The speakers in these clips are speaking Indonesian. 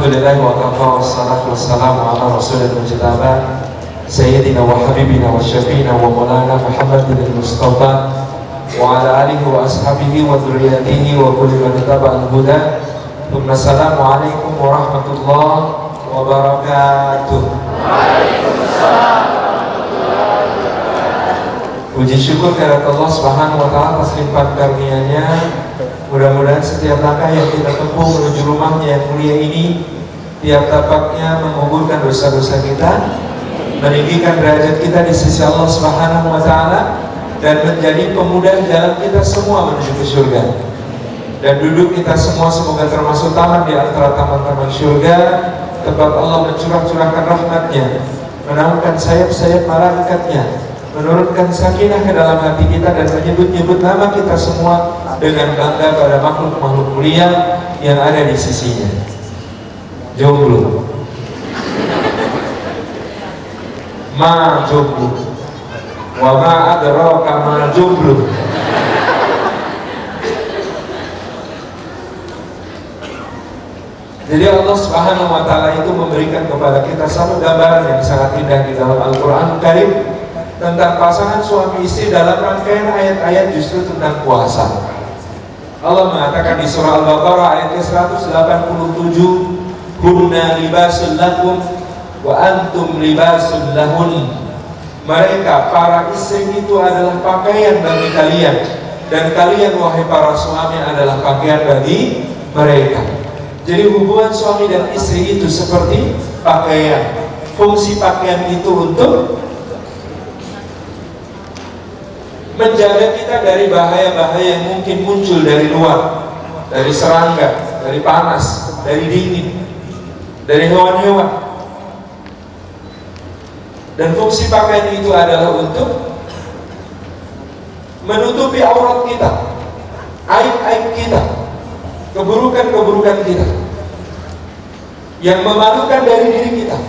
Alhamdulillah wa kafa wassalatu wassalamu ala rasulil mujtaba Sayyidina wa habibina wa syafi'ina wa maulana Muhammadin al-Mustafa wa ala alihi wa ashabihi wa dhurriyyatihi wa kulli man taba'al huda. Assalamu alaikum warahmatullahi wabarakatuh. Puji syukur kepada Allah Subhanahu wa taala atas limpahan karunia-Nya. Mudah-mudahan setiap langkah yang kita tempuh menuju rumahnya yang mulia ini, tiap tapaknya menguburkan dosa-dosa kita, meninggikan derajat kita di sisi Allah Subhanahu wa taala, dan menjadi pemudah jalan kita semua menuju ke surga. Dan duduk kita semua semoga termasuk taman di antara taman-taman surga, tempat Allah mencurah-curahkan rahmat-Nya, menaungkan sayap-sayap malaikatnya, menurunkan sakinah ke dalam hati kita, dan menyebut-nyebut nama kita semua dengan bangga pada makhluk-makhluk mulia yang ada di sisinya. Jomblo, ma jomblo, wa ma adraka ma jomblo. Jadi Allah Subhanahu wa taala itu memberikan kepada kita satu gambaran yang sangat indah di dalam Al-Qur'an Karim tentang pasangan suami istri dalam rangkaian ayat-ayat justru tentang puasa. Allah mengatakan di surah Al-Baqarah ayat ke-187, "Hunna libasul lakum wa antum libasul lahun." Mereka para istri itu adalah pakaian bagi kalian, dan kalian wahai para suami adalah pakaian bagi mereka. Jadi hubungan suami dan istri itu seperti pakaian. Fungsi pakaian itu untuk menjaga kita dari bahaya-bahaya yang mungkin muncul dari luar, dari serangga, dari panas, dari dingin, dari hewan-hewan. Dan fungsi pakaian itu adalah untuk menutupi aurat kita, aib-aib kita, keburukan-keburukan kita yang memalukan dari diri kita.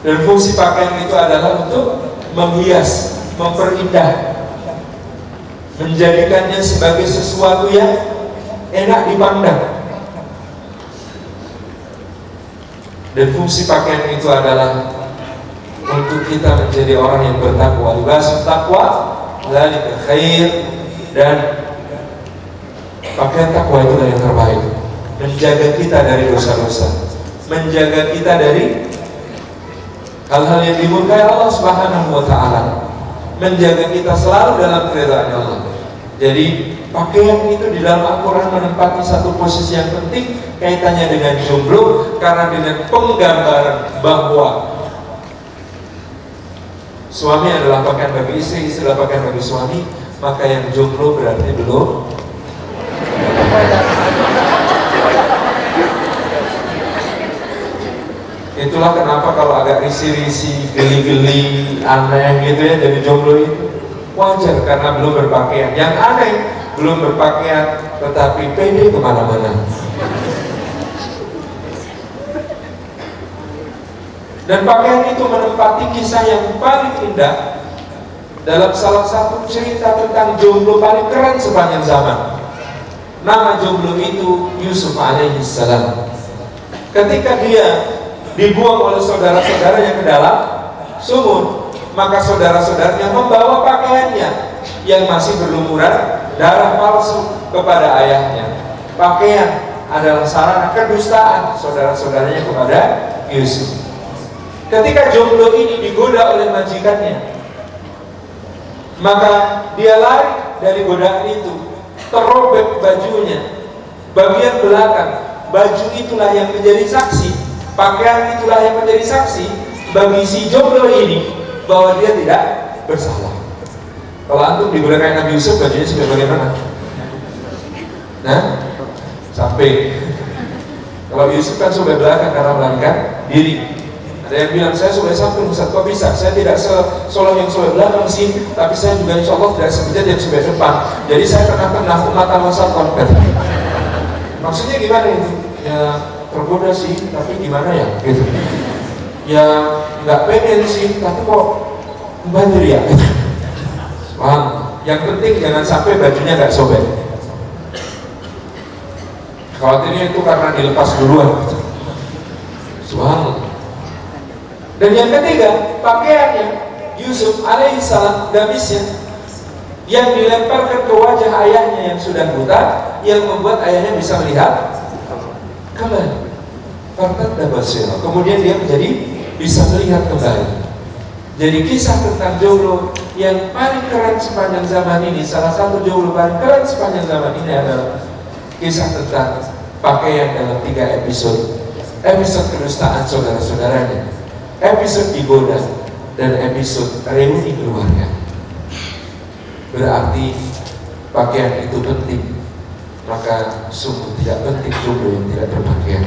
Dan fungsi pakaian itu adalah untuk menghias, memperindah, menjadikannya sebagai sesuatu yang enak dipandang. Dan fungsi pakaian itu adalah untuk kita menjadi orang yang bertakwa. Libasul taqwa dzalika khair, dan pakaian takwa itulah yang terbaik, menjaga kita dari dosa-dosa, menjaga kita dari hal-hal yang dimurkai Allah Subhanahu wa taala, menjaga kita selalu dalam keridhaan Allah. Jadi pakaian itu di dalam Al-Quran menempati satu posisi yang penting kaitannya dengan jomblo, karena dengan penggambaran bahwa suami adalah pakaian bagi istri, istri adalah pakaian bagi suami, maka yang jomblo berarti belum. Itulah kenapa kalau agak risi-risi, geli-geli, aneh gitu ya, jadi jomblo itu wajar karena belum berpakaian. Yang aneh, belum berpakaian tetapi pede kemana-mana. Dan pakaian itu menempati kisah yang paling indah dalam salah satu cerita tentang jomblo paling keren sepanjang zaman. Nama jomblo itu Yusuf alaihissalam. Ketika dia dibuang oleh saudara-saudaranya ke dalam sumur, maka saudara-saudaranya membawa pakaiannya yang masih berlumuran darah palsu kepada ayahnya. Pakaian adalah sarana kedustaan saudara-saudaranya kepada Yusuf. Ketika jomblo ini digoda oleh majikannya, maka dia lari dari godaan itu, terobek bajunya, bagian belakang. Baju itulah yang menjadi saksi, pakaian itulah yang menjadi saksi bagi si jomblo ini bahwa dia tidak bersalah. Kalau antum digoda kayak Nabi Yusuf, bajunya sampai bagaimana? Nah, sampai. Kalau Yusuf kan sampai belakang karena melarikan diri. Ada yang bilang, saya sampai samping Ustaz, kok bisa? Saya tidak seolah yang sampai belakang sih, tapi saya juga insya Allah tidak sebejat yang sampai depan. Jadi saya tengah-tengah umatan wasaton. Maksudnya gimana itu? Ya tergoda sih, tapi gimana ya? Gitu. Ya nggak pengen sih, tapi kok banjir ya? Paham? Yang penting jangan sampai bajunya nggak sobek. Khawatirnya itu karena dilepas duluan. Subhanallah. Dan yang ketiga, pakaiannya Yusuf alaihissalam gamisnya yang dilemparkan ke wajah ayahnya yang sudah buta, yang membuat ayahnya bisa melihat kembali. Fartadda basira. Kemudian dia menjadi bisa melihat kembali. Jadi kisah tentang jomblo yang paling keren sepanjang zaman ini, salah satu jomblo paling keren sepanjang zaman ini adalah kisah tentang pakaian dalam 3 episode. Episode kedustaan saudara-saudaranya, episode digoda, dan episode reuni keluarga. Berarti pakaian itu penting, maka sungguh tidak penting jomblo yang tidak berpakaian,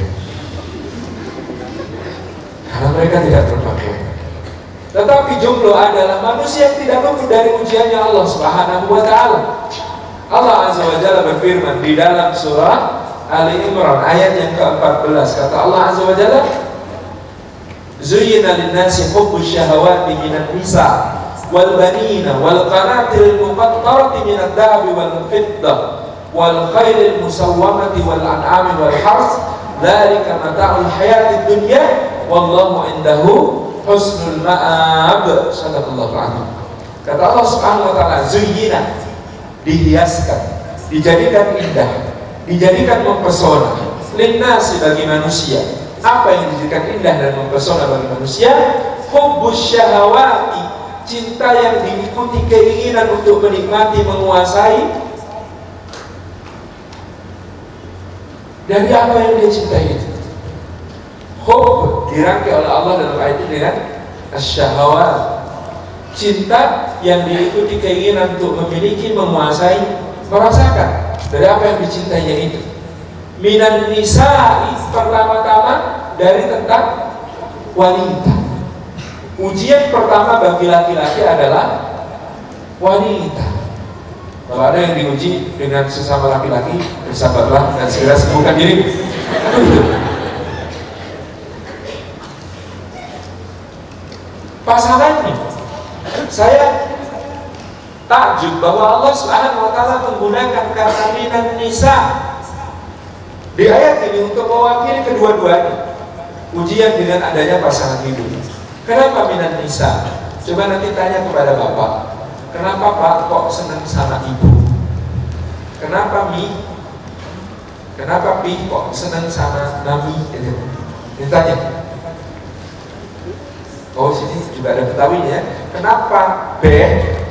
karena mereka tidak berpakaian. Tetapi jomblo adalah manusia yang tidak luput dari ujiannya Allah Subhanahu wa Ta'ala. Allah Azza wa Jalla berfirman di dalam surah Ali Imran ayat yang ke-14, kata Allah Azza wa Jalla, Zuyyina lin-nasi hubbus syahawati minan nisa wal banina wal qanatiril muqattarati minad dhahabi wal fiddah wal khairil musawwamati wal an'ami wal hars dzalika mata'ul hayatid dunya wallahu indahu husnul ma'ab. Sadaqallahu alazim. Kata Allah Subhanahu wa Ta'ala, zuyyina, dihiaskan, dijadikan indah, dijadikan mempesona, linnasi, bagi manusia. Apa yang dijadikan indah dan mempesona bagi manusia? Hubbus syahawati, cinta yang diikuti keinginan untuk menikmati, menguasai. Dari apa yang dia cintai itu? Hub dirangkai oleh Allah dalam ayat ini dengan asyahawat, cinta yang diikuti keinginan untuk memiliki, menguasai, merasakan. Dari apa yang dicintainya itu? Minan nisa'i, pertama-tama dari tentang wanita. Ujian pertama bagi laki-laki adalah wanita. Kalau ada yang diuji dengan sesama laki-laki, bersabarlah dan segera sembuhkan diri. Pasangannya, saya takjub bahwa Allah Subhanahu wa Ta'ala menggunakan kata minan nisa di ayat ini untuk mewakili kedua-duanya. Ujian dengan adanya pasangan hidup. Kenapa minan nisa? Coba nanti tanya kepada bapak, kenapa pak kok senang sama ibu? Kenapa mi? Kenapa pi kok senang sama nami? Ditanya. Oh, sini juga ada Betawinya. Kenapa B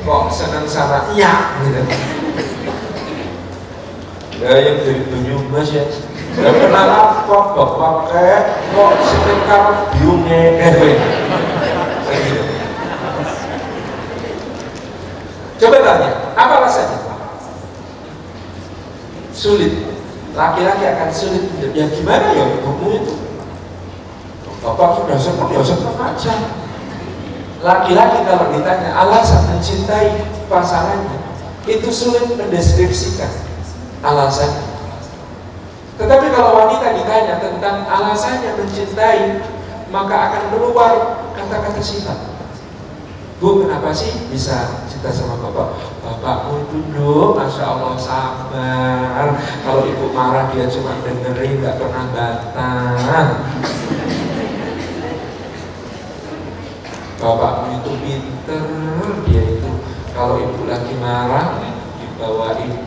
kok senang sama iya gitu? Ya yang dari tunjuk mas ya. Ya kenapa bapak kok senang sama biungnya gitu. Coba tanya, apa rasanya? Sulit. Laki-laki akan sulit. Ya gimana ya ibumu itu? Bapak sudah senang, ya senang aja. Laki-laki kalau ditanya alasan mencintai pasangannya, itu sulit mendeskripsikan alasannya. Tetapi kalau wanita ditanya tentang alasannya mencintai, maka akan keluar kata-kata sifat. Bu, kenapa sih bisa cinta sama bapak? Bapakmu itu dulu, masya Allah sabar. Kalau ibu marah dia cuma dengerin, nggak pernah bantah. Bapakmu itu pinter, dia itu kalau ibu lagi marah dibawain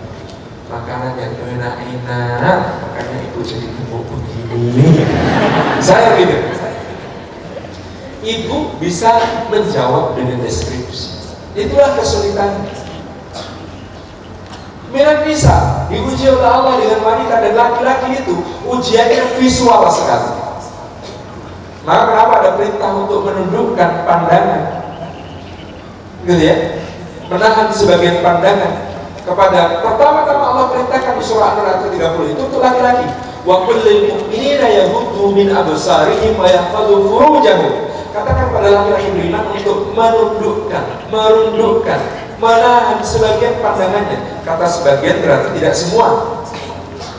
makanan yang enak-enak, makanya ibu jadi gemuk begini. Saya gitu. Ibu bisa menjawab dengan deskripsi. Itulah kesulitan. Minan nisa diuji oleh Allah dengan wanita dan laki-laki itu ujiannya visual sekali. Maka kenapa ada perintah untuk menundukkan pandangan, gitu ya, menahan sebagian pandangan kepada, pertama-tama Allah perintahkan di surah An-Nur 30 itu untuk laki-laki. Wa kullil mu'minina yaghuddu min absarihim wa yahfazu furujahum. Katakan pada laki-laki beriman untuk menundukkan, merundukkan, menahan sebagian pandangannya. Kata sebagian berarti tidak semua.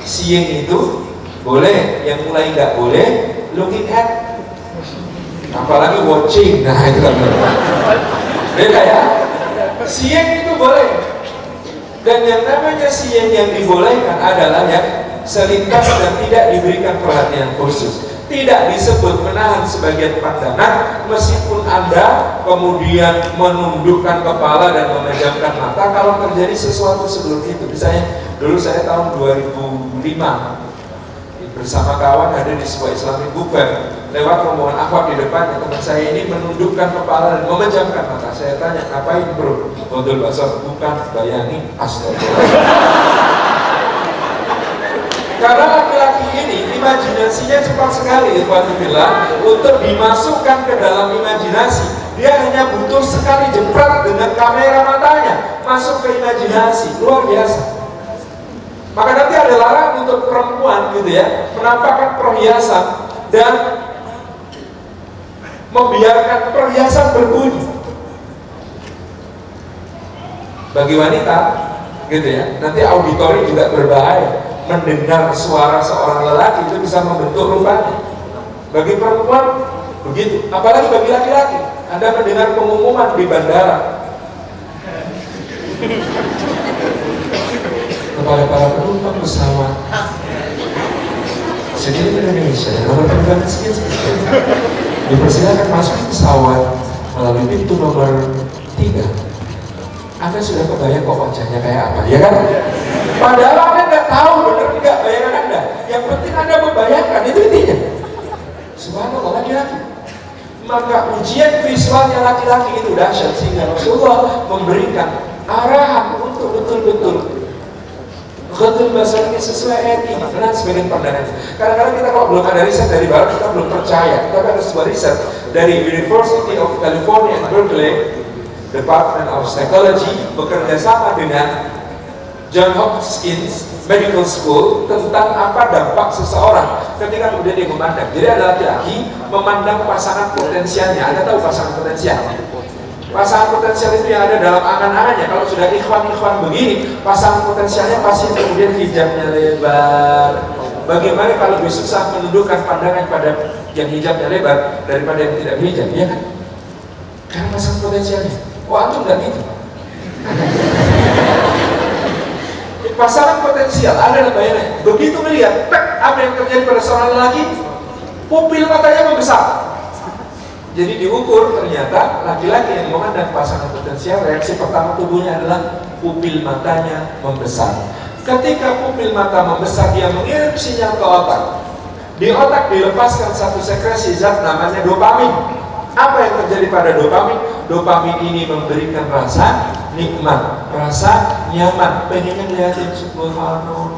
Seeing itu boleh, yang mulai nggak boleh looking at, apalagi watching. Nah itu kan beda ya. Seeing itu boleh, dan yang namanya seeing yang dibolehkan adalah yang selintas dan tidak diberikan perhatian khusus. Tidak disebut menahan sebagian pandangan, meskipun Anda kemudian menundukkan kepala dan memejamkan mata kalau terjadi sesuatu sebelum itu. Misalnya dulu saya tahun 2005 bersama kawan ada di sebuah Islamic book fair, lewat rombongan akhwat di depan, teman saya ini menundukkan kepala dan memejamkan mata. Saya tanya, ngapain bro? Betul basah, bukan, bayangin, astagfirullah. Karena laki-laki ini imajinasinya cepat sekali, ikhwanillah, untuk dimasukkan ke dalam imajinasi. Dia hanya butuh sekali jepret dengan kamera matanya, masuk ke imajinasi, luar biasa. Maka nanti ada larangan untuk perempuan gitu ya, menampakkan perhiasan dan membiarkan perhiasan berbunyi. Bagi wanita gitu ya, nanti auditori juga berbahaya. Mendengar suara seorang lelaki itu bisa membentuk rupanya. Bagi perempuan begitu, apalagi bagi laki-laki. Anda mendengar pengumuman di bandara kepada para penumpang pesawat sendiri di Indonesia, nomor penerbangan sekian dipersilakan masuk pesawat melalui pintu nomor 3. Anda sudah kebayang kok wajahnya kayak apa, ya kan? Padahal Anda nggak tahu benar nggak bayangan Anda. Yang penting Anda membayangkan, itu intinya. Subhanallah, laki-laki. Maka ujian visualnya laki-laki itu dahsyat, sehingga Rasulullah memberikan arahan untuk betul-betul betul basarnya sesuai etika dan sebagian pandangan. Kadang-kadang kita kalau belum ada riset dari barat, kita belum percaya. Tapi ada sebuah riset dari University of California Berkeley, Department of Psychology, bekerja sama dengan John Hopkins Medical School tentang apa dampak seseorang ketika kemudian dia memandang. Jadi ada laki-laki memandang pasangan potensialnya. Anda tahu pasangan potensial? Pasangan potensial itu yang ada dalam angan-angannya. Kalau sudah ikhwan-ikhwan begini, pasangan potensialnya pasti kemudian hijabnya lebar. Bagaimana kalau lebih susah menundukkan pandangan pada yang hijabnya lebar daripada yang tidak hijab, ya kan? Karena pasangan potensialnya. Wah, antum nggak gitu. Pasangan potensial ada bayangannya. Begitu melihat, apa yang terjadi pada seorang lelaki? Pupil matanya membesar. Jadi diukur, ternyata laki-laki yang memandang pasangan potensial, reaksi pertama tubuhnya adalah pupil matanya membesar. Ketika pupil mata membesar, dia mengirim sinyal ke otak. Di otak dilepaskan satu sekresi zat namanya dopamin. Apa yang terjadi pada dopamin? Dopamin ini memberikan rasa nikmat, rasa nyaman. Pengen ngeliatin subhanallah.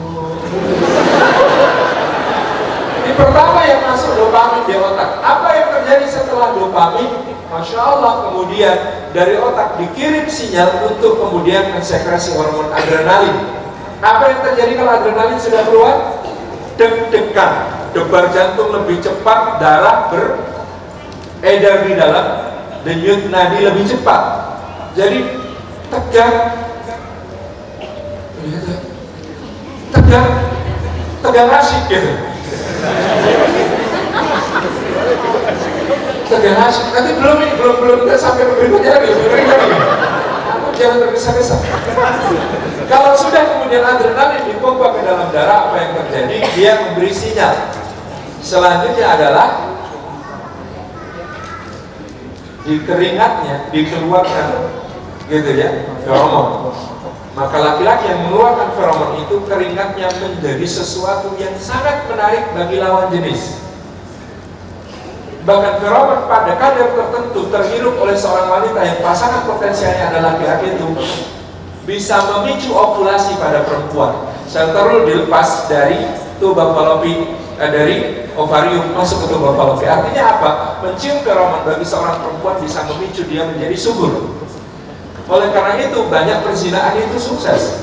Ini pertama yang masuk dopamin di otak. Apa yang terjadi setelah dopamin? Masya Allah, kemudian dari otak dikirim sinyal untuk kemudian mensekresi hormon adrenalin. Apa yang terjadi kalau adrenalin sudah keluar? Deg-degan, debar jantung lebih cepat, darah beredar di dalam denyut nadi lebih cepat. Jadi tegang asyik gitu. Tegang asyik. Nanti belum kita sampai ke berikutnya lagi. Kamu jangan tergesa-gesa. Kalau sudah kemudian adrenalin dipompa ke dalam darah, apa yang terjadi? Dia memberi sinyal. Selanjutnya adalah di keringatnya dikeluarkan gitu ya, feromon. Maka laki-laki yang mengeluarkan feromon itu, keringatnya menjadi sesuatu yang sangat menarik bagi lawan jenis. Bahkan feromon pada kadar tertentu terhirup oleh seorang wanita yang pasangan potensialnya adalah laki-laki itu bisa memicu ovulasi pada perempuan. Sel telur dilepas dari tuba falopi, dari ovarium masuk ke tuba falopi. Artinya apa? Mencium feromon bagi seorang perempuan bisa memicu dia menjadi subur. Oleh karena itu banyak perzinahan itu sukses.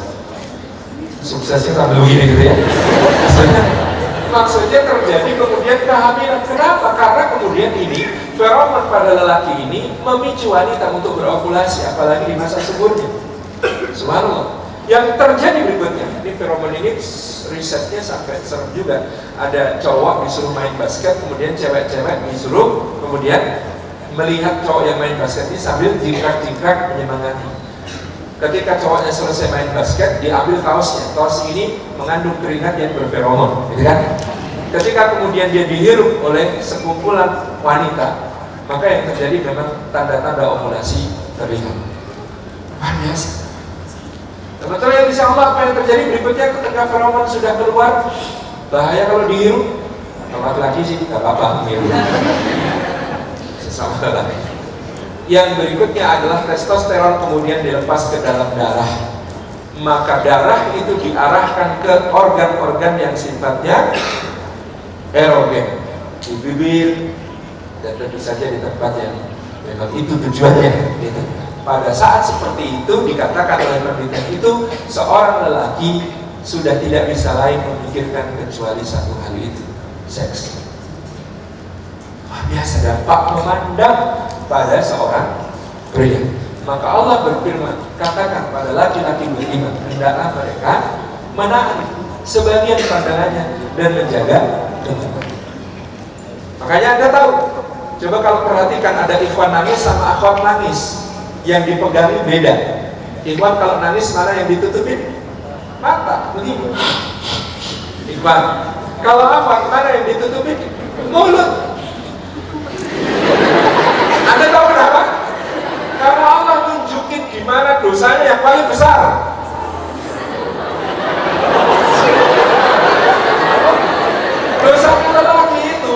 Suksesnya sambil begini gitu ya. Maksudnya terjadi kemudian kehamilan. Kenapa? Karena kemudian ini feromon pada lelaki ini memicu wanita untuk berovulasi, apalagi di masa suburnya. Subhanallah. Yang terjadi berikutnya, ini feromon ini risetnya sampai serem juga. Ada cowok disuruh main basket, kemudian cewek-cewek disuruh kemudian melihat cowok yang main basket ini sambil jingkrak-jingkrak menyemangati. Ketika cowoknya selesai main basket, diambil kaosnya. Kaos ini mengandung keringat yang berferomon, gitu kan? Ketika kemudian dia dihirup oleh sekumpulan wanita, maka yang terjadi memang tanda-tanda ovulasi terlihat. Luar biasa. Teman-teman yang bisa Allah, apa yang terjadi berikutnya ketika feromon sudah keluar? Bahaya kalau dihirup. Kalau laki-laki sih nggak apa-apa menghirup. Sesama lelaki. Yang berikutnya adalah testosteron kemudian dilepas ke dalam darah. Maka darah itu diarahkan ke organ-organ yang sifatnya erogen, di bibir, dan tentu saja di tempat yang memang itu tujuannya. Gitu. Pada saat seperti itu dikatakan oleh penelitian itu, seorang lelaki sudah tidak bisa lain memikirkan kecuali satu hal itu, seks. Wah, biasa dampak memandang pada seorang pria. Maka Allah berfirman, katakan pada laki-laki beriman, hendaklah mereka menahan sebagian pandangannya dan menjaga keturunan. Makanya Anda tahu, coba kalau perhatikan ada ikhwan nangis sama akhwat nangis, yang dipegangi beda. Ikhwan kalau nangis mana yang ditutupin? Mata, begini. Ikhwan kalau akhwat mana yang ditutupin? Mulut. Anda tahu kenapa? Karena Allah tunjukin gimana dosanya yang paling besar. Dosa lelaki itu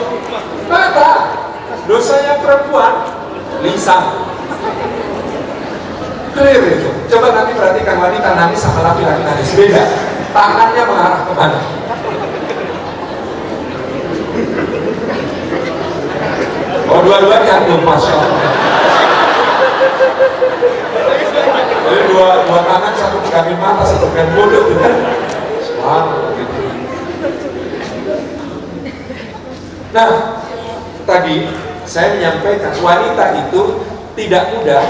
mata, dosanya perempuan lisan. Clear itu. Coba nanti perhatikan wanita nangis sama laki-laki nangis beda. Tangannya mengarah kemana? Oh, dua-duanya tuh, masya Allah. Jadi dua tangan, satu pegangin mata, satu pegangin mulut, gitu kan? Gitu. Nah, tadi saya menyampaikan wanita itu tidak mudah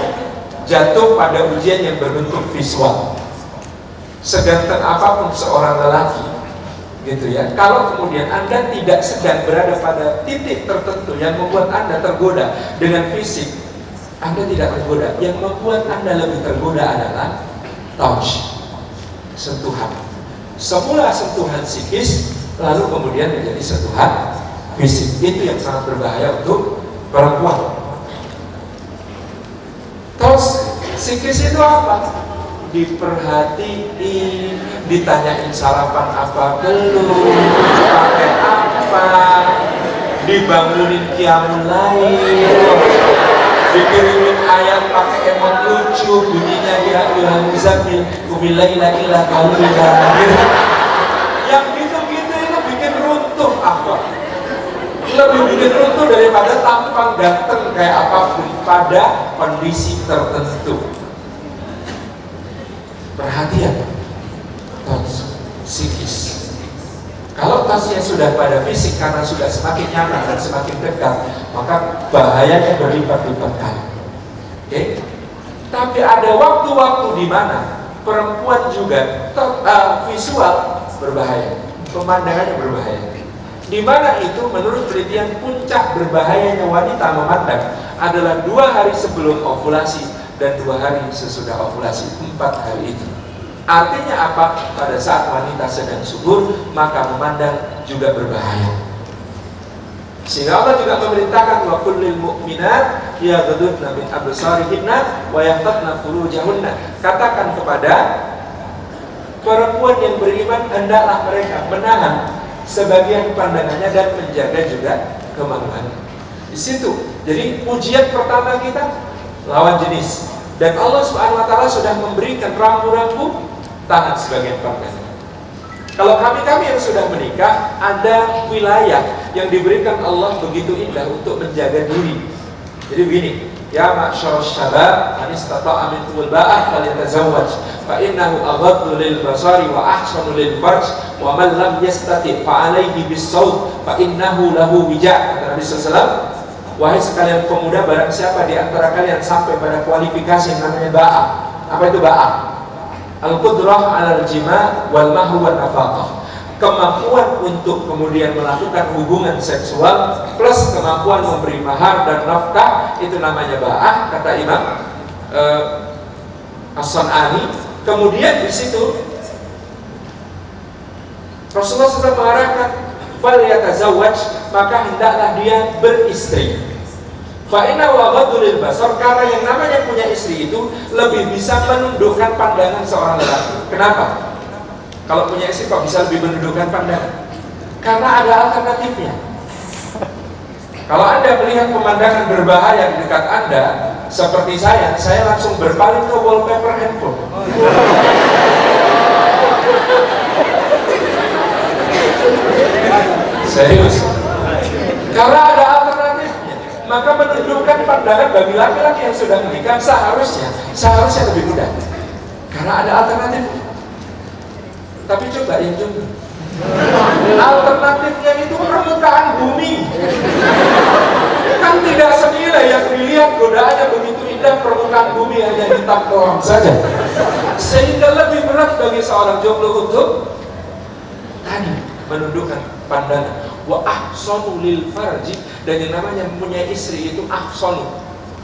jatuh pada ujian yang berbentuk visual. Seganteng apapun seorang lelaki, gitu ya. Kalau kemudian Anda tidak sedang berada pada titik tertentu yang membuat Anda tergoda dengan fisik, Anda tidak tergoda. Yang membuat Anda lebih tergoda adalah touch, sentuhan. Semula sentuhan psikis, lalu kemudian menjadi sentuhan fisik. Itu yang sangat berbahaya untuk perempuan. Touch psikis itu apa? Diperhatiin, ditanyain sarapan apa belum, pakai apa, dibangunin qiyamul lail, dikirimin ayat pakai emot lucu, bunyinya ya ayyuhal muzammil qumil laila illa qalila. Yang gitu-gitu itu bikin runtuh akhlak. Lebih bikin runtuh daripada tampang ganteng kayak apapun pada kondisi tertentu. Perhatian, touch psikis. Kalau touchnya sudah pada fisik karena sudah semakin nyaman dan semakin dekat, maka bahayanya berlipat-lipat kali. Oke? Tapi ada waktu-waktu di mana perempuan juga visual berbahaya, pemandangannya berbahaya. Di mana itu menurut penelitian puncak berbahayanya wanita memandang adalah 2 hari sebelum ovulasi dan 2 hari sesudah ovulasi, 4 hari itu. Artinya apa? Pada saat wanita sedang subur, maka memandang juga berbahaya. Sehingga Allah juga memerintahkan wa kullil mu'minat yaghdudna min absarihinna wa yahfazna furujahunna. Katakan kepada perempuan yang beriman, hendaklah mereka menahan sebagian pandangannya dan menjaga juga kemaluannya. Di situ. Jadi ujian pertama kita lawan jenis, dan Allah Subhanahu wa taala sudah memberikan rambu-rambu tahan sebagian pandangan. Kalau kami yang sudah menikah, ada wilayah yang diberikan Allah begitu indah untuk menjaga diri. Jadi begini, ya ma'syarus syabab man istata'a minkumul ba'ah falyatazawwaj fa innahu aghaddu lil basari wa ahsanu lil farj wa man lam yastati' fa 'alaihi bis-sawm fa innahu lahu wija'. Kata Nabi sallallahu alaihi wasallam, wahai sekalian pemuda, barang siapa di antara kalian sampai pada kualifikasi yang namanya ba'ah. Apa itu ba'ah? Al-qudrah 'alal jima' wal mahru wan nafaqah. Kemampuan untuk kemudian melakukan hubungan seksual plus kemampuan memberi mahar dan nafkah, itu namanya ba'ah. Kata Imam As-San'ani. Kemudian di situ Rasulullah SAW mengarahkan fal yatazawwaj, maka hendaklah dia beristri. Fa inna waghadul basar, karena yang namanya punya istri itu lebih bisa menundukkan pandangan seorang lelaki. Kenapa? Kalau punya istri kok bisa lebih menundukkan pandangan? Karena ada alternatifnya. Kalau Anda melihat pemandangan berbahaya di dekat Anda, seperti saya langsung berpaling ke wallpaper handphone. Serius. Karena ada alternatifnya, maka menundukkan pandangan bagi laki-laki yang sudah menikah seharusnya lebih mudah. Karena ada alternatifnya. Tapi coba yang jomblo, alternatifnya itu permukaan bumi. Kan tidak senilai yang dilihat godaannya begitu indah, permukaan bumi hanya hitam kelam saja. Sehingga lebih berat bagi seorang jomblo untuk tadi menundukkan pandangan. Wa ahsanu lil farji, dan yang namanya punya istri itu ahsanu.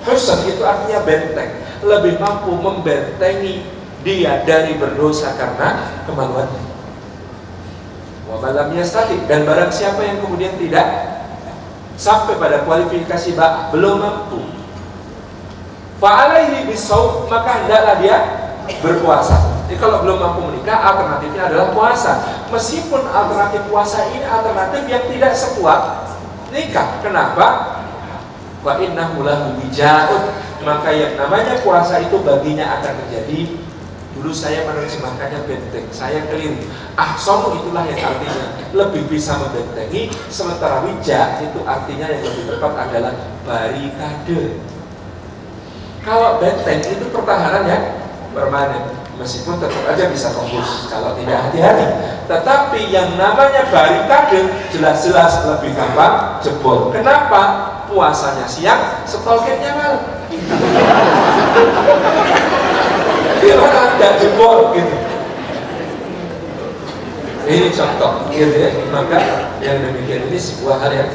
Husn itu artinya benteng, lebih mampu membentengi dia dari berdosa karena kemaluannya. Wa malam yastati, dan barang siapa yang kemudian tidak sampai pada kualifikasi belum mampu, fa alaihi bisawm, maka hendaklah dia berpuasa. Jadi kalau belum mampu menikah, alternatifnya adalah puasa. Meskipun alternatif puasa ini alternatif yang tidak sekuat nikah. Kenapa? Wa innahu lahu wijaun, maka yang namanya puasa itu baginya akan menjadi, dulu saya menerjemahkannya benteng, saya keliru. Ahsanu itulah yang artinya lebih bisa membentengi, sementara wija itu artinya yang lebih tepat adalah barikade. Kalau benteng itu pertahanan yang permanen, meskipun tetap aja bisa tembus kalau tidak hati-hati. Tetapi yang namanya barikade jelas-jelas lebih gampang jebol. Kenapa? Puasanya siang, stalkingnya malam. Gimana tidak jebol gitu? Ini contoh, gitu ya. Maka yang demikian ini sebuah hal yang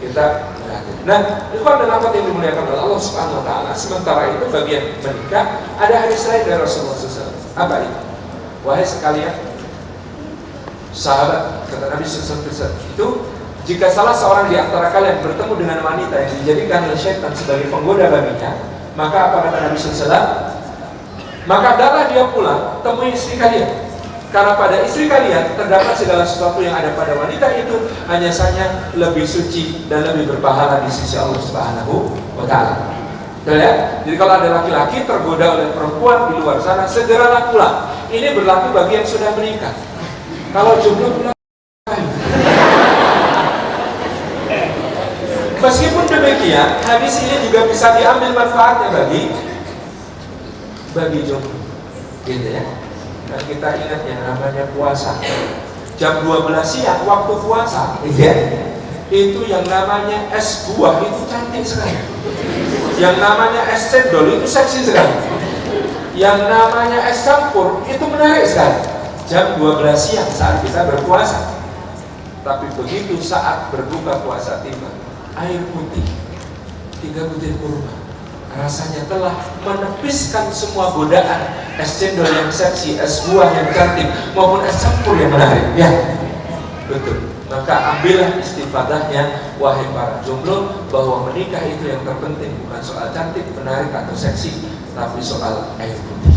kita perhatikan. Nah, ikhwan dan akhwat yang dimuliakan oleh Allah Subhanahu Wa Taala. Sementara itu bagian menikah ada hadis lain dari Rasulullah SAW. Apa itu? Wahai sekalian sahabat, kata Nabi SAW itu, jika salah seorang di antara kalian bertemu dengan wanita yang dijadikan oleh syaitan sebagai penggoda baginya, maka apa kata Nabi SAW? Maka hendaklah dia pulang, temui istri kalian. Karena pada istri kalian terdapat segala sesuatu yang ada pada wanita itu, hanya saja lebih suci dan lebih berpahala di sisi Allah Subhanahu Wa Taala. Ya? Jadi kalau ada laki-laki tergoda oleh perempuan di luar sana, segeralah pulang. Ini berlaku bagi yang sudah menikah. Kalau jomblo pulang. Meskipun demikian, hadis ini juga bisa diambil manfaatnya bagi jomblo, gitu ya. Dan kita ingat yang namanya puasa. Jam 12 siang waktu puasa, ya, itu yang namanya es buah itu cantik sekali. Yang namanya es cendol itu seksi sekali. Yang namanya es campur itu menarik sekali. Jam 12 siang saat kita berpuasa. Tapi begitu saat berbuka puasa tiba, air putih 3 butir kurma rasanya telah menepiskan semua godaan es cendol yang seksi, es buah yang cantik, maupun es campur yang menarik. Ya, betul. Maka ambillah istifadahnya, wahai para jomblo, bahwa menikah itu yang terpenting bukan soal cantik, menarik atau seksi, tapi soal air putih.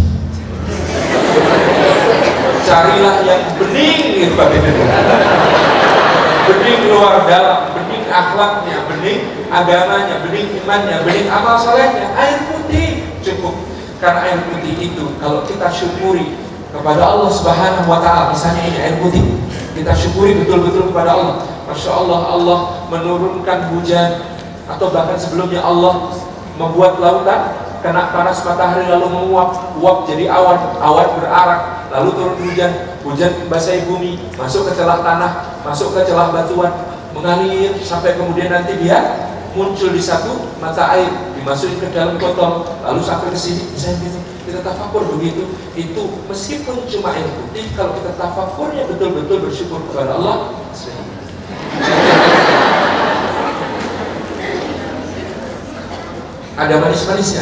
Carilah yang bening, bening luar dalam, bening akhlaknya, bening agamanya, bening imannya, bening amal solehnya. Air putih cukup. Karena air putih itu kalau kita syukuri kepada Allah Subhanahu Wa Taala, misalnya ini air putih, kita syukuri betul-betul kepada Allah. Masya Allah, Allah menurunkan hujan, atau bahkan sebelumnya Allah membuat lautan kena panas matahari lalu menguap jadi awan berarak, lalu turun hujan membasahi bumi, masuk ke celah tanah, masuk ke celah batuan, mengalir sampai kemudian nanti dia muncul di satu mata air, dimasukin ke dalam botol, lalu sampai ke sini, misalnya gitu. Kita tafakur begitu, itu meskipun cuma air putih, kalau kita tafakurnya betul-betul bersyukur kepada Allah, ada manis-manisnya.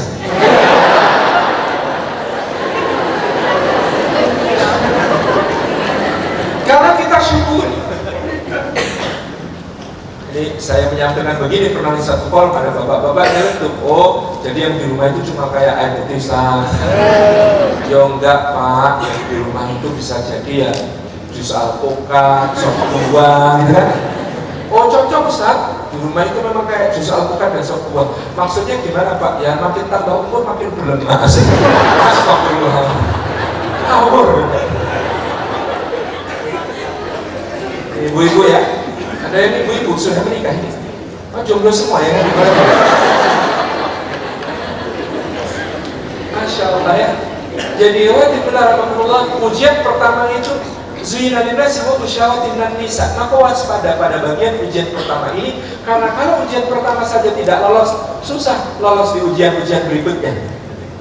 dengan begini pernah di satu forum ada bapak-bapak nyeletuk, oh jadi yang di rumah itu cuma kayak air putih Ustaz. Ya enggak Pak, yang di rumah itu bisa jadi ya jus alpukat, sop buah gitu kan. Oh cocok Ustaz, di rumah itu memang kayak jus alpukat dan sop buah. Maksudnya gimana Pak? Ya makin tambah umur makin berlemak sih. Astagfirullah. Ngawur. Ibu-ibu ya, ada yang ibu-ibu sudah menikah ini. Oh jomblo semua ya kan? Masya Allah ya. Jadi rahimahullah, ujian pertama itu zina linnasi wa syahwati minan nisa. Maka waspada pada bagian ujian pertama ini, karena kalau ujian pertama saja tidak lolos, susah lolos di ujian-ujian berikutnya.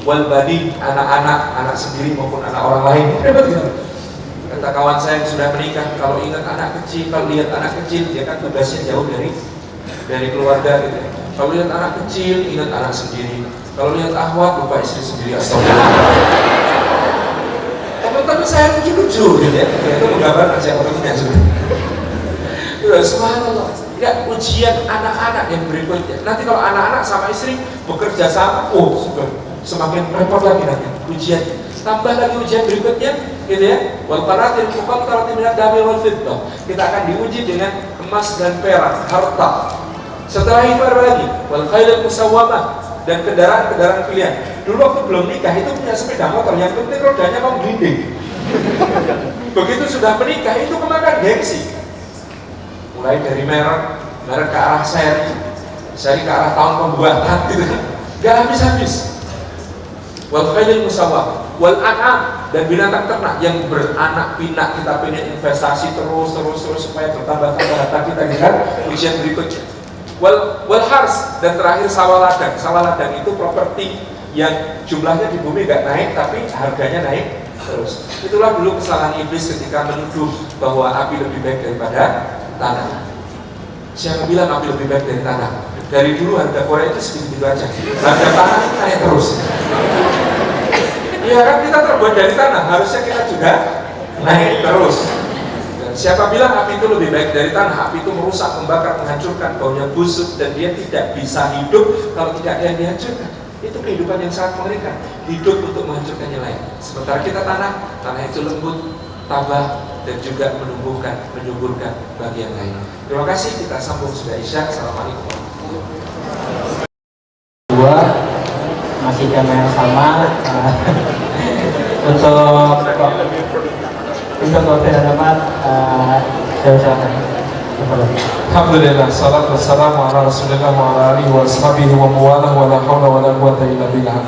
Wal bani, anak-anak sendiri maupun anak orang lain. Hebat gitu. Kata kawan saya yang sudah menikah, kalau ingat anak kecil, kalau lihat anak kecil, dia kan tugasnya jauh dari keluarga gitu. Kalau lihat anak kecil, ingat anak sendiri. Kalau lihat akhwat, lupa istri sendiri. Astagfirullah. Tapi saya lucu-lucu gitu ya. Itu menggambarkan saya orangnya sudah. Subhanallah. Ya, ujian anak-anak yang berikutnya. Nanti kalau anak-anak sama istri bekerja sama, oh semakin repot lagi nanti ujian. Tambah lagi ujian berikutnya, gitu ya. Wal qanatir muqattarati minad dhahabi wal fiddah. Kita akan diuji dengan emas dan perak, harta. Setelah itu ada lagi wal khailal musawwamah, dan kendaraan-kendaraan pilihan. Dulu waktu belum nikah itu punya sepeda motor, yang penting rodanya mau gelinding. Begitu sudah menikah itu kemakan gengsi. Mulai dari merek ke arah seri ke arah tahun pembuatan gitu. Gak habis-habis. Wal khailal musawwamah wal an'am, dan binatang ternak yang beranak pinak, kita pengen investasi terus supaya bertambah-tambah harta kita gitu kan. Ujian berikutnya wal hars, dan terakhir sawah ladang itu properti yang jumlahnya di bumi gak naik tapi harganya naik terus. Itulah dulu kesalahan iblis ketika menuduh bahwa api lebih baik daripada tanah. Siapa bilang api lebih baik dari tanah? Dari dulu harga Korea itu segitu aja, harga tanah itu naik terus. Iya kan, kita terbuat dari tanah, harusnya kita juga naik terus. Dan siapa bilang api itu lebih baik dari tanah? Api itu merusak, membakar, menghancurkan, baunya busuk, dan dia tidak bisa hidup kalau tidak ada yang dihancurkan. Itu kehidupan yang sangat mengerikan, hidup untuk menghancurkan yang lain. Sementara kita tanah itu lembut, tabah, dan juga menumbuhkan, menyuburkan bagi yang lain. Terima kasih, kita sambung sudah Isya. Assalamualaikum warahmatullahi wabarakatuh. Masih tema yang sama. Untuk waktu yang dapat, saya usahakan. Alhamdulillah, salatu wassalamu ala rasulillah wa ala alihi wa ashabihi wa mawalah wa la hawla wa la quwwata illa billah.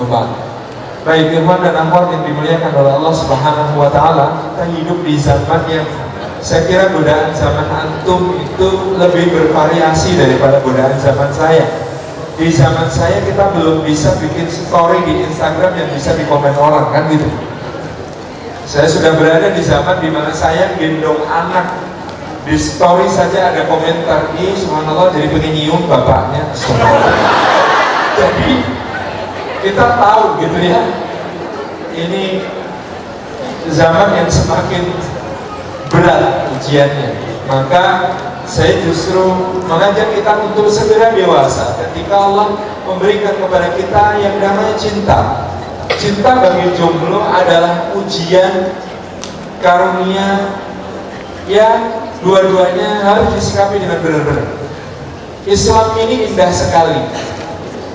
Baik, ikhwan dan akhwat yang dimuliakan oleh Allah Subhanahu wa taala, kita hidup di zaman yang saya kira godaan zaman antum itu lebih bervariasi daripada godaan zaman saya. Di zaman saya kita belum bisa bikin story di Instagram yang bisa dikomen orang kan gitu. Saya sudah berada di zaman dimana saya gendong anak, di story saja ada komentar, ini subhanallah jadi pengen nyium bapaknya. Jadi kita tahu gitu ya, ini zaman yang semakin berat ujiannya. Maka saya justru mengajak kita untuk segera dewasa ketika Allah memberikan kepada kita yang namanya cinta. Cinta bagi jomblo adalah ujian karunia yang dua-duanya harus disikapi dengan benar-benar. Islam ini indah sekali.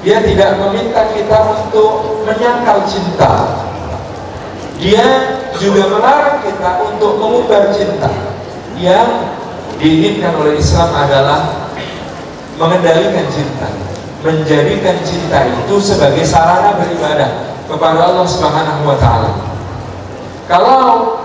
Dia tidak meminta kita untuk menyangkal cinta. Dia juga melarang kita untuk mengubah cinta. Yang diinginkan oleh Islam adalah mengendalikan cinta, menjadikan cinta itu sebagai sarana beribadah kepada Allah Subhanahu wa taala. Kalau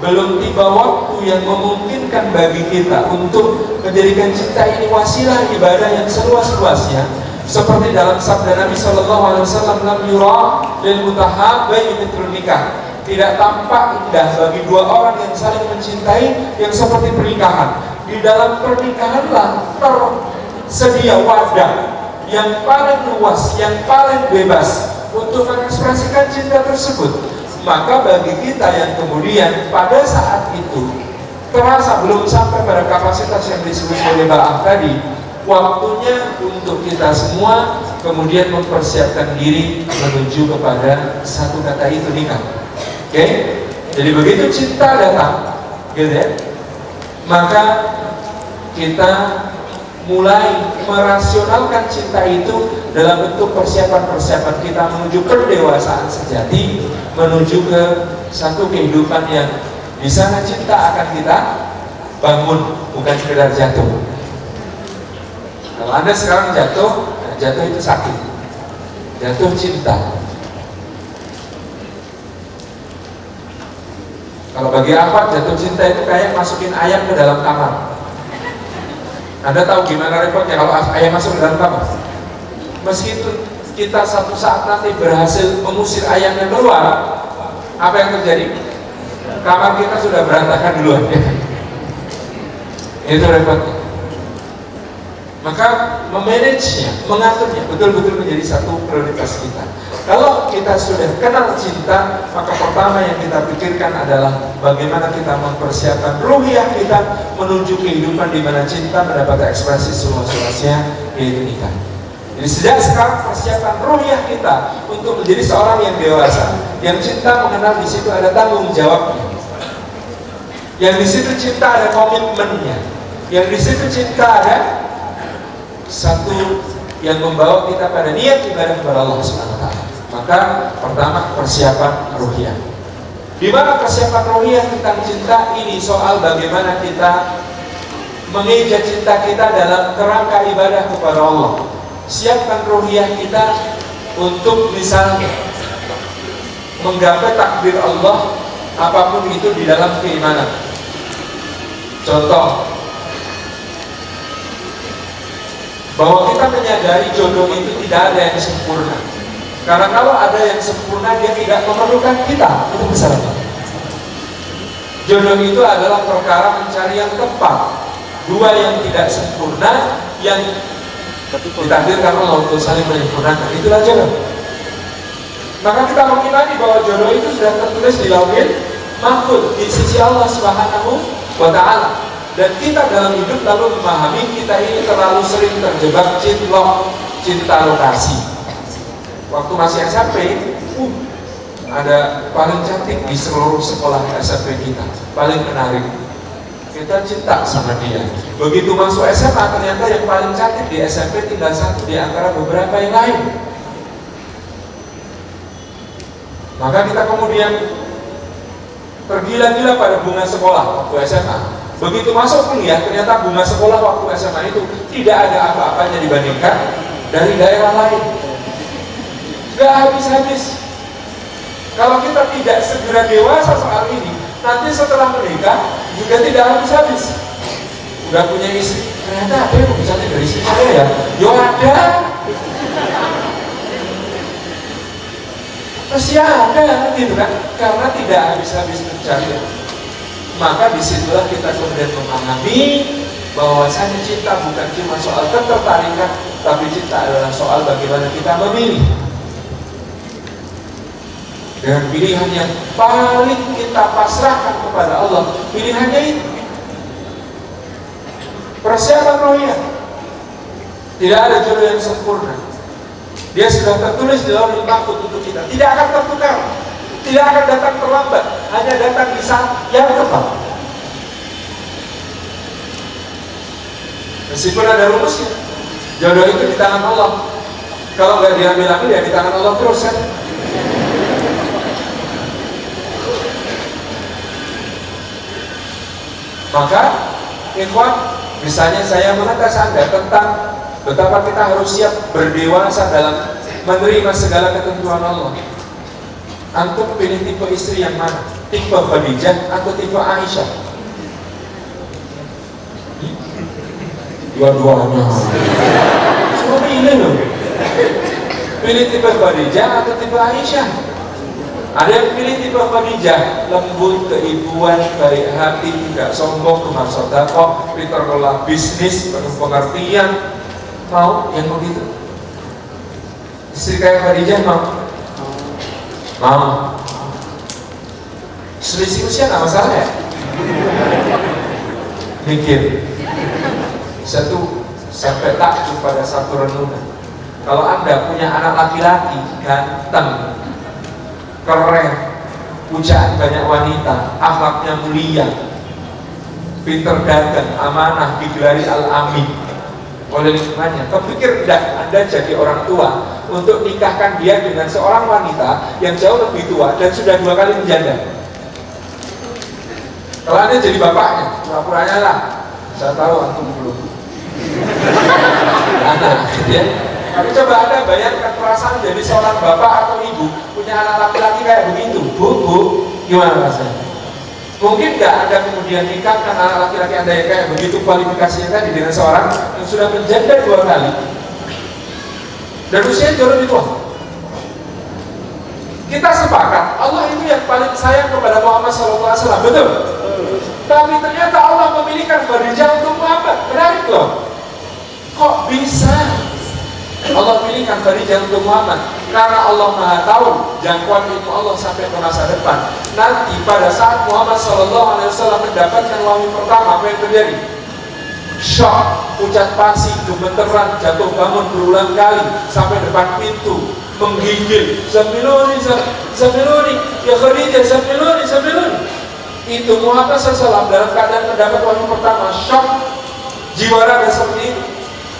belum tiba waktu yang memungkinkan bagi kita untuk menjadikan cinta ini wasilah ibadah yang seluas-luasnya, seperti dalam sabda Nabi sallallahu alaihi wasallam, lam yura lil mutahabbaini mithlun nikah. Tidak tampak indah bagi dua orang yang saling mencintai yang seperti pernikahan. Di dalam pernikahanlah tersedia wadah yang paling luas, yang paling bebas untuk mengekspresikan cinta tersebut. Maka bagi kita yang kemudian pada saat itu terasa belum sampai pada kapasitas yang disebut oleh Mbak tadi, waktunya untuk kita semua kemudian mempersiapkan diri menuju kepada satu kata itu, nikah. Oke? Jadi begitu cinta datang, gitu ya, maka kita mulai merasionalkan cinta itu dalam bentuk persiapan-persiapan kita menuju pendewasaan sejati, menuju ke satu kehidupan yang di sana cinta akan kita bangun, bukan sekedar jatuh. Kalau Anda sekarang jatuh, nah jatuh itu sakit, jatuh cinta. Kalau bagi apa jatuh cinta itu kayak masukin ayam ke dalam kamar. Anda tahu gimana repotnya kalau ayam masuk ke dalam kamar? Meskipun kita satu saat nanti berhasil mengusir ayamnya keluar, apa yang terjadi? Kamar kita sudah berantakan duluan. Itu repotnya. Maka memanagenya, mengaturnya betul-betul menjadi satu prioritas kita. Kalau kita sudah kenal cinta, maka pertama yang kita pikirkan adalah bagaimana kita mempersiapkan ruhiyah kita menuju kehidupan di mana cinta mendapat ekspresi seluas-luasnya, yaitu nikah. Jadi sejak sekarang persiapan ruhiyah kita untuk menjadi seorang yang dewasa, yang cinta mengenal di situ ada tanggung jawabnya, yang di situ cinta ada komitmennya, yang di situ cinta ada satu yang membawa kita pada niat ibadah kepada Allah Subhanahu wa taala. Maka pertama persiapan ruhiyah. Di mana persiapan ruhiyah tentang cinta ini soal bagaimana kita mengeja cinta kita dalam kerangka ibadah kepada Allah. Siapkan ruhiyah kita untuk misalnya menggapai takdir Allah apapun itu di dalam keimanan. Contoh, bahwa kita menyadari jodoh itu tidak ada yang sempurna. Karena kalau ada yang sempurna, dia tidak memerlukan kita. Itu besarnya. Jodoh itu adalah perkara mencari yang tepat. Dua yang tidak sempurna, yang ditakdirkan Allah untuk saling menyempurnakan. Itulah jodoh. Maka kita mengimani bahwa jodoh itu sudah tertulis di Lauhul Mahfuz di sisi Allah Subhanahu wa taala. Dan kita dalam hidup lalu memahami kita ini terlalu sering terjebak cinta lokasi. Waktu masih SMP, ada paling cantik di seluruh sekolah SMP kita, paling menarik. Kita cinta sama dia. Begitu masuk SMA, ternyata yang paling cantik di SMP tinggal satu di antara beberapa yang lain. Maka kita kemudian tergila-gila pada bunga sekolah waktu SMA. Begitu masuk kuliah, ternyata bunga sekolah waktu SMA itu tidak ada apa-apanya dibandingkan dari daerah lain. Gak habis-habis. Kalau kita tidak segera dewasa soal ini, nanti setelah menikah juga tidak habis-habis. Udah punya istri, ternyata apa yang bisa dari istri saya ya? Yo ada. Masih ada gitu kan? Karena tidak habis-habis mencari. Maka disitulah kita kemudian memahami bahwasanya cinta bukan cuma soal ketertarikan, tapi cinta adalah soal bagaimana kita memilih. Dengan pilihan yang paling kita pasrahkan kepada Allah, pilihannya itu persiapan rohiyah. Tidak ada jodoh yang sempurna. Dia sudah tertulis di Lauhul Mahfuz untuk kita. Tidak akan tertukar. Tidak akan datang terlambat, hanya datang di saat yang tepat. Meskipun ada rumusnya, jodoh itu di tangan Allah. Kalau nggak diambil ya di tangan Allah terus kan. Maka, ikhwan, misalnya saya mengetes Anda tentang betapa kita harus siap berdewasa dalam menerima segala ketentuan Allah. Antum pilih tipe istri yang mana? Tipe Khadijah atau tipe Aisyah? Dua-duanya. Semua pilih loh. Pilih tipe Khadijah atau tipe Aisyah? Ada yang pilih tipe Khadijah, lembut, keibuan, baik hati, tidak sombong, gemar sedekah, pintar kelola bisnis, penuh pengertian. Mau yang begitu? Istri kayak Khadijah mau? Mau. Selisih usia nggak masalah ya? Mikir. Sampai takjub pada satu renungan, kalau Anda punya anak laki-laki ganteng, keren, pujaan banyak wanita, akhlaknya mulia, pinter dagang, amanah, digelari al-amin oleh lingkungannya, kepikir tidak Anda jadi orang tua untuk nikahkan dia dengan seorang wanita yang jauh lebih tua dan sudah 2 kali menjanda? Kalau Anda jadi bapaknya, pura-puranya lah, saya tahu antum belum anak, gitu ya. Tapi coba Anda bayangkan perasaan jadi seorang bapak atau ibu punya anak laki-laki kayak begitu. Bu, gimana rasanya? Mungkin nggak Anda kemudian nikahkan anak laki-laki Anda yang kayak begitu kualifikasinya tadi dengan seorang yang sudah menjanda 2 kali dan usianya jauh lebih tua? Kita sepakat Allah itu yang paling sayang kepada Muhammad SAW, betul? Tapi ternyata Allah memilihkan Khadijah untuk Muhammad. Menarik loh. Kok bisa Allah pilihkan Khadijah untuk Muhammad? Karena Allah Maha tahu jangkauan ilmu Allah sampai ke masa depan. Nanti pada saat Muhammad SAW mendapatkan wahyu pertama, apa yang terjadi? Shock, pucat pasi, gemeteran, jatuh bangun berulang kali sampai depan pintu, menggigil, Zamiluni, Zamiluni, ya Khadijah, Zamiluni, Zamiluni. Itu Muhammad SAW dalam keadaan mendapat wahyu pertama, shock, jiwa raga seperti itu.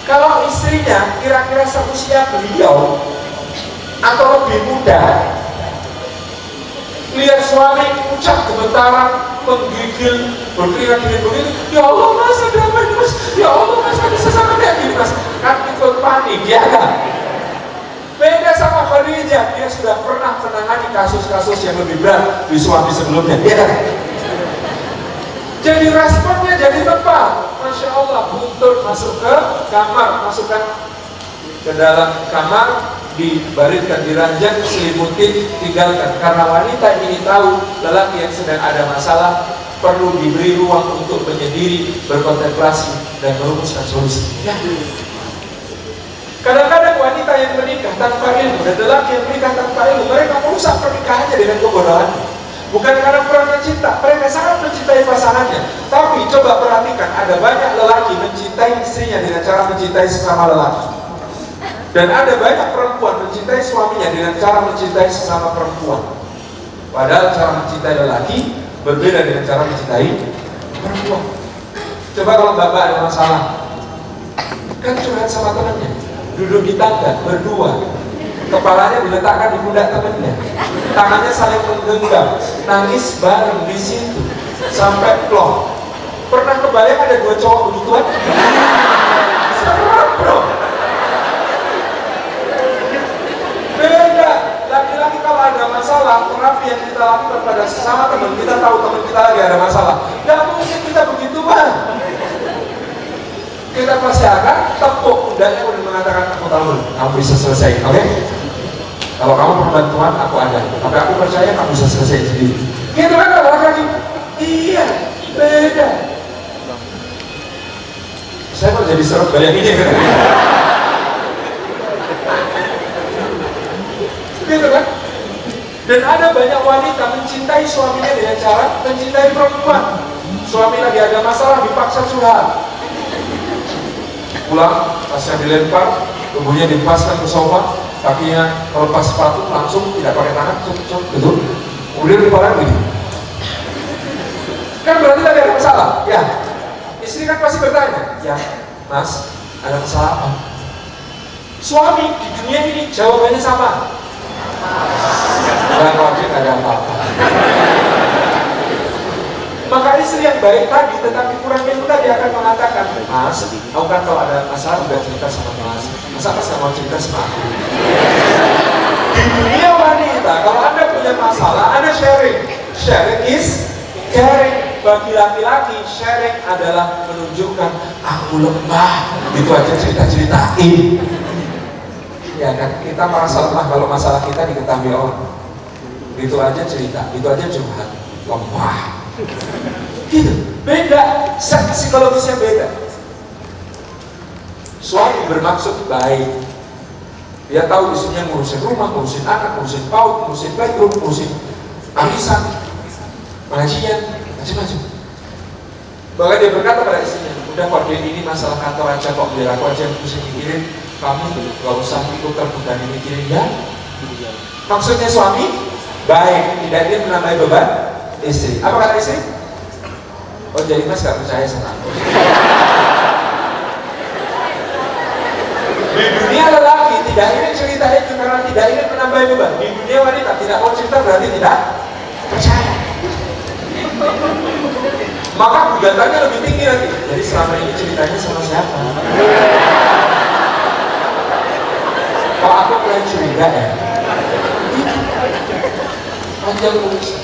Kalau istrinya kira-kira seusia beliau atau lebih muda, lihat suami ucap gemetaran, menggigil, berkeringat dingin begitu, ya Allah mas, ada apa ini mas? Ya Allah mas, bisa sampai kayak gini mas? Kan ikut panik, ya kan? Beda sama Khadijah, dia sudah pernah menangani kasus-kasus yang lebih berat di suami sebelumnya, ya kan? Jadi responnya jadi tepat. Masya Allah, buntut masuk ke kamar, masukkan ke dalam kamar, dibaritkan di ranjang, selimutin, tinggalkan. Karena wanita ini tahu lelaki yang sedang ada masalah perlu diberi ruang untuk menyendiri, berkontemplasi dan merumuskan solusi. Ya. Kadang-kadang wanita yang menikah tanpa ilmu dan lelaki yang menikah tanpa ilmu, mereka merusak pernikahannya dengan kebodohan. Bukan karena kurangnya cinta, mereka sangat mencintai pasangannya. Tapi coba perhatikan, ada banyak lelaki mencintai istrinya dengan cara mencintai sesama lelaki. Dan ada banyak perempuan mencintai suaminya dengan cara mencintai sesama perempuan. Padahal cara mencintai lelaki berbeda dengan cara mencintai perempuan. Coba kalau bapak ada masalah, kan curhat sama temannya, duduk di tangga berdua, kepalanya diletakkan di pundak temannya, tangannya saling menggenggam, nangis bareng di situ sampai plong. Pernah kebayang ada 2 cowok begituan? Serem bro. Beda. Laki-laki kalau ada masalah, terapi yang kita lakukan pada sesama teman, kita tahu teman kita lagi ada masalah, gak mungkin kita begitu bang. Kita pasti akan tepuk pundaknya dan mengatakan, aku tahu kamu bisa selesai, oke? Kalau kamu perlu bantuan, aku ada. Tapi aku percaya kamu bisa selesai sendiri. Gitu kan kalau laki-laki? Iya, beda. Saya kok jadi serem bayanginnya kan? Gitu kan? Dan ada banyak wanita mencintai suaminya dengan cara mencintai perempuan. Suami lagi ada masalah, dipaksa curhat. Pulang, tasnya dilempar, tubuhnya dipaskan ke sofa, kakinya terlepas sepatu, langsung tidak pakai tangan, cuk, gitu. Kemudian kepalanya begini. Kan berarti tadi ada masalah, ya. Istri kan pasti bertanya, ya, mas, ada masalah apa? Suami di dunia ini jawabannya sama. Enggak wajib, ada apa-apa. Maka istri yang baik tadi tetapi kurang ilmu tadi akan mengatakan, mas, aku kan kalau ada masalah udah cerita sama mas, masa mas gak mau cerita sama aku? Di dunia wanita, kalau anda punya masalah, anda sharing. Sharing is caring. Bagi laki-laki, sharing adalah menunjukkan aku lemah. Itu aja cerita-ceritain. Ya kan, kita merasa lemah kalau masalah kita diketahui orang. Itu aja cerita, itu aja curhat. Lemah. Gitu, beda, psikologisnya beda. Suami bermaksud baik, dia tahu istrinya ngurusin rumah, ngurusin anak, ngurusin paut, ngurusin bedroom, ngurusin arisan, pengajian, macam-macam. Bahkan dia berkata pada istrinya, udah kok Dek, ini masalah kantor aja kok, biar aku aja yang pusing mikirin, kamu gak usah ikut terbebani mikirin ya. Maksudnya suami baik, tidak ingin menambah beban istri. Apa kata istri? Oh jadi mas gak percaya sama aku. Di dunia lelaki tidak ingin cerita itu karena tidak ingin menambah beban. Di dunia wanita tidak mau cerita berarti tidak percaya. Maka gugatannya lebih tinggi lagi. Jadi selama ini ceritanya sama siapa? Kalau aku mulai curiga ya, panjang urusan.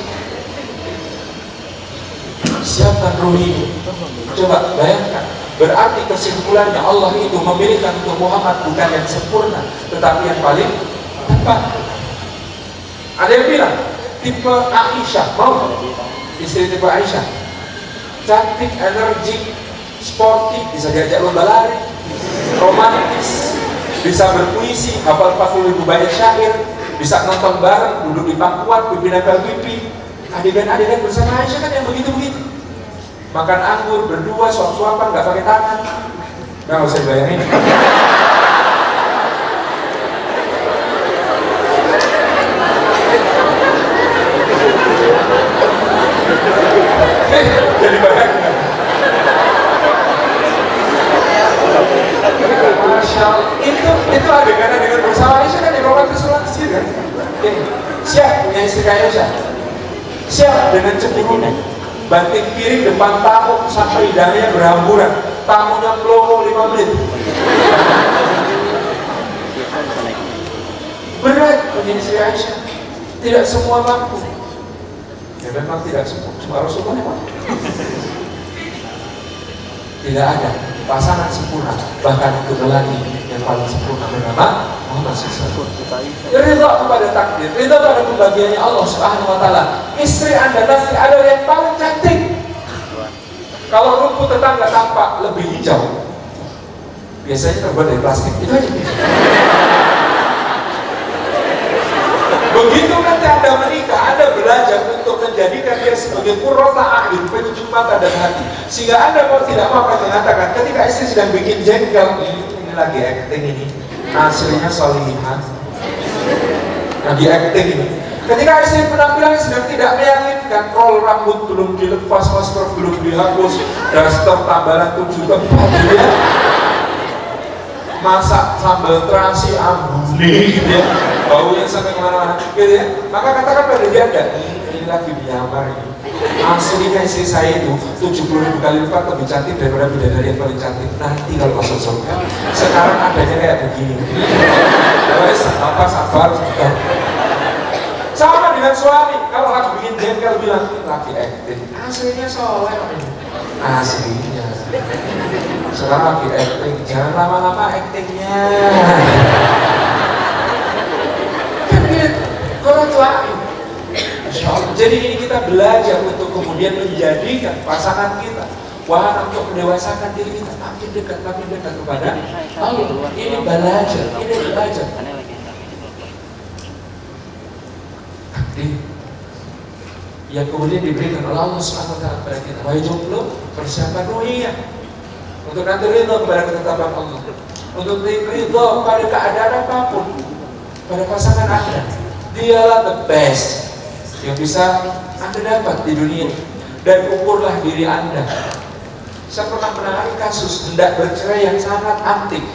Siapkan ruh ini. Coba bayangkan. Berarti kesimpulannya Allah itu memilihkan untuk Muhammad bukan yang sempurna, tetapi yang paling tepat. Ada yang bilang tipe Aisyah, mau istri tipe Aisyah, cantik, energik, sportif, bisa diajak lomba lari, romantis, bisa berpuisi, hafal 40.000 banyak syair, bisa nonton bareng, duduk di pangkuan, pipi nempel pipi, adegan-adegan bersama Aisyah kan yang begitu-begitu. Makan anggur berdua, suap-suapan, nggak pakai tangan. Nggak usah bayangin. Jadi bayangin. Masya Allah, itu adegan bersama Aisyah kan yang romantis kan? Siap punya istri kayak Aisyah. Siap dengan cemburunya. Banting piring depan tamu sampai hidangnya berhamburan, tamunya melongo 5 menit. Berat menjadi istri Aisyah. Tidak semua mampu. Ya memang tidak semua Rasulullah memang. Tidak ada pasangan sempurna, bahkan untuk lelaki yang paling sempurna bernama Muhammad SAW. Ridha kepada takdir, ridha pada pembagiannya Allah Subhanahu Wa Taala. Istri Anda nanti ada yang paling cantik. Kalau rumput tetangga tampak lebih hijau, biasanya terbuat dari plastik. Itu aja. Begitu nanti Anda menikah, Anda belajar untuk menjadikan dia sebagai qurrata a'yun, penyejuk mata dan hati. Sehingga Anda mau tidak mau akan mengatakan, ketika istri sedang bikin jengkel, ini lagi acting ini, aslinya solihah, lagi acting ini. Ketika istri penampilan sedang tidak meyakinkan, roll rambut belum dilepas, masker belum dihapus, daster tambalan 7 tempat, ya. Masak sambal terasi ambuni gitu ya, baunya sampai kemana-mana gitu ya. Maka katakan pada dia, ini lagi diamar ini. Aslinya istri saya itu 70.000 kali lipat lebih cantik daripada bidadari yang paling cantik. Nanti kalau masuk surga, sekarang adanya kayak begini. Guys, apa sabar juga. Sama dengan suami, kalau lagi bikin jengkel bilang lagi acting. Aslinya soleh ini. Aslinya. Sekarang lagi acting, jangan lama-lama actingnya. Kan gitu, kalau tuain. Jadi ini kita belajar untuk kemudian menjadikan pasangan kita wahana untuk mendewasakan diri kita makin dekat kepada Allah. Ini belajar, ini belajar. Yang kemudian diberikan oleh Allah SWT kepada kita. Wahai jomblo, persiapan ruhiyah untuk nanti ridha kepada ketetapan Allah, untuk ridha pada keadaan apapun pada pasangan Anda. Dialah the best yang bisa Anda dapat di dunia. Dan ukurlah diri Anda. Saya pernah menangani kasus hendak bercerai yang sangat antik.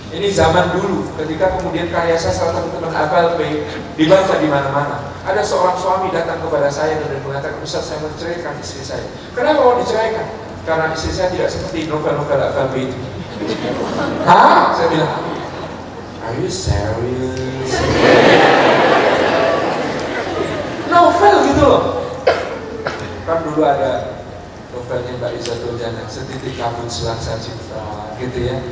Ini zaman dulu, ketika kemudian karya saya salah satu teman FLP dibaca di mana-mana. Ada seorang suami datang kepada saya dan mengatakan, Ustaz, saya menceraikan istri saya. Kenapa mau diceraikan? Karena istri saya tidak seperti novel-novel FLP itu. Hah? Saya bilang, are you serious? Novel gitu loh. Kan dulu ada novelnya Mbak Izatul Jannah, Setitik Kabut Selangsa Cipta, gitu ya.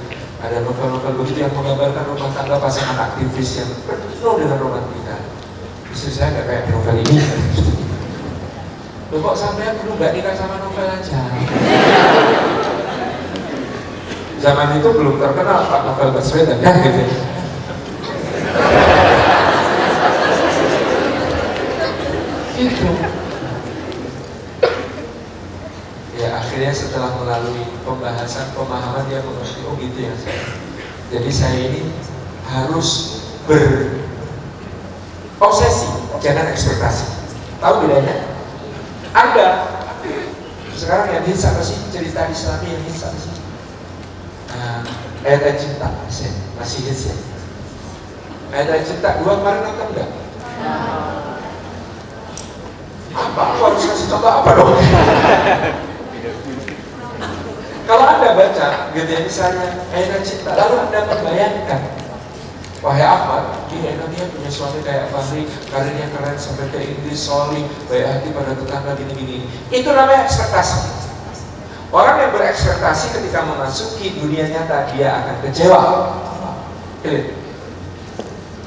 Ada novel-novel begitu yang menggambarkan rumah tangga pasangan aktivis yang penuh dengan romantika. Istri saya nggak kayak novel ini. Loh kok sampai dulu nggak nikah sama novel aja? Zaman itu belum terkenal Pak Novel Baswedan ya gitu. Itu. Ya akhirnya setelah melalui pembahasan, pemahaman, dia mengerti, oh gitu ya saya. Jadi saya ini harus berobsesi, jangan ekspektasi. Tahu bedanya? Ada. Sekarang yang hits apa sih? Cerita Islami yang hits apa sih? Ayat cinta masih hits ya. Ayat cinta 2 kemarin nonton enggak? Apa? Aku harus kasih contoh apa dong? Kalau Anda baca gitu ya, misalnya ayat cinta, lalu Anda membayangkan, wahai Ahmad, dia punya suami kayak Fahri, karirnya keren sampai ke Inggris, solih, baik hati pada tetangga, gini-gini. Itu namanya ekspektasi. Orang yang berekspektasi ketika memasuki dunia nyata, dia akan kecewa.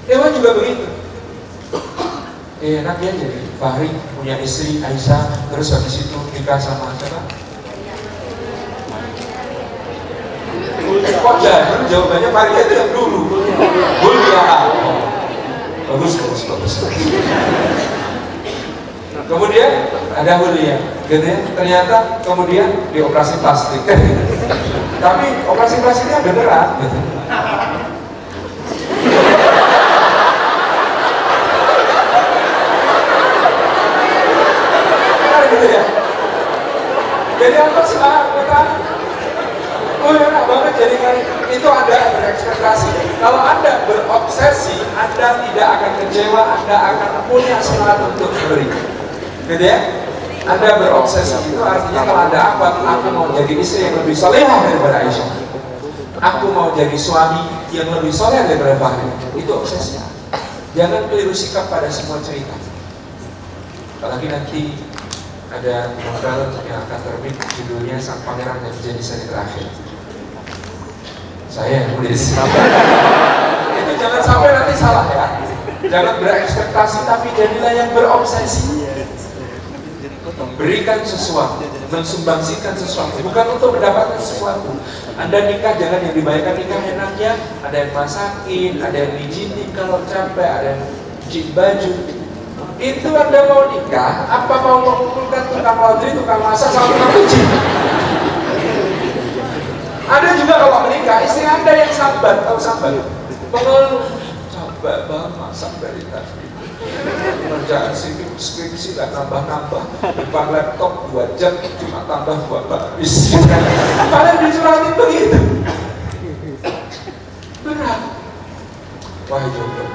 Dewa juga begitu. Enak dia jadi Fahri punya istri Aisyah, terus habis itu nikah sama siapa? Kok jadi jawabannya Maria itu yang dulu. Mulia. Bagus. Kemudian ada Mulia, gitu ya. Ternyata kemudian dioperasi plastik. Tapi operasi plastiknya beneran, gitu. Gitu ya. Jadi apa sih kita? Oh enak banget jadi kan itu Anda berekspektasi. Kalau Anda berobsesi, Anda tidak akan kecewa, Anda akan punya semangat untuk memberi. Gitu ya? Anda berobsesi itu artinya kalau Anda aku mau jadi istri yang lebih solehah daripada Aisyah. Aku mau jadi suami yang lebih soleh daripada Fahri. Itu obsesinya. Jangan keliru sikap pada semua cerita. Apalagi nanti ada novel yang akan terbit, judulnya Sang Pangeran yang menjadi seri terakhir. Saya yang nulis. Itu jangan sampai nanti salah ya. Jangan berekspektasi, tapi jadilah yang berobsesi. Berikan sesuatu, mensumbangsikan sesuatu, bukan untuk mendapatkan sesuatu. Anda nikah jangan yang dibayarkan nikah enaknya, ada yang masakin, ada yang pijitin kalau capek, ada yang cuci baju. Itu Anda mau nikah, apa mau mengumpulkan tukang laundry, tukang masak, sama tukang cuci? Ada juga kalau menikah, istri Anda yang sabar, tahu sabar? Pengeluh, capek banget masak dari tadi. Kerjaan skripsi gak nambah-nambah, depan laptop 2 jam, cuma tambah 2 baris. Kalian dicurahin begitu. Berat. Wah jodoh.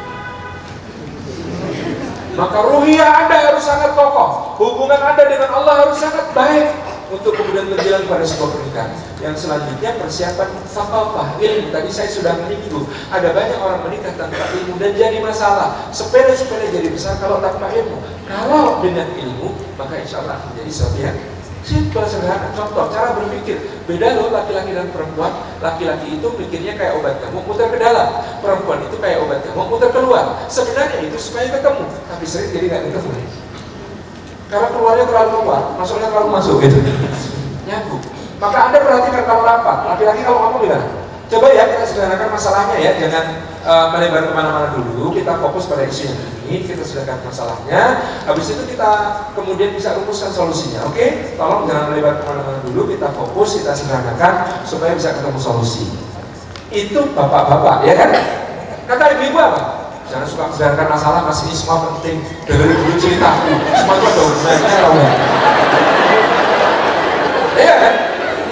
Maka ruhiyah Anda harus sangat kokoh. Hubungan Anda dengan Allah harus sangat baik untuk kemudian berjalan pada sebuah pernikahan. Yang selanjutnya persiapan thaqafah, ilmu. Tadi saya sudah menyinggung, ada banyak orang menikah tanpa ilmu dan jadi masalah. Sepele-sepele jadi besar kalau tanpa ilmu. Kalau dengan ilmu, maka insya Allah menjadi sesuatu yang simpel, sederhana. Contoh, cara berpikir. Beda loh laki-laki dan perempuan. Laki-laki itu pikirnya kayak obat nyamuk, muter ke dalam. Perempuan itu kayak obat nyamuk, muter keluar. Sebenarnya itu supaya ketemu, tapi sering jadi nggak ketemu. Karena keluarnya terlalu keluar, masuknya terlalu masuk gitu. Nyambung. Maka Anda perhatikan kalau rapat, laki-laki kalau ngomong gimana? Coba ya kita sederhanakan masalahnya ya, jangan melebar kemana-mana dulu. Kita fokus pada isu yang ini, kita sederhanakan masalahnya. Habis itu kita kemudian bisa rumuskan solusinya. Oke? Tolong jangan melebar kemana-mana dulu. Kita fokus, kita sederhanakan supaya bisa ketemu solusi. Itu bapak-bapak, ya kan? Kata ibu-ibu apa? Jangan suka sederhanakan masalah, masih ini semua penting. Dengerin dulu ceritaku. Semua itu ada hubungannya, tahu nggak? Iya kan?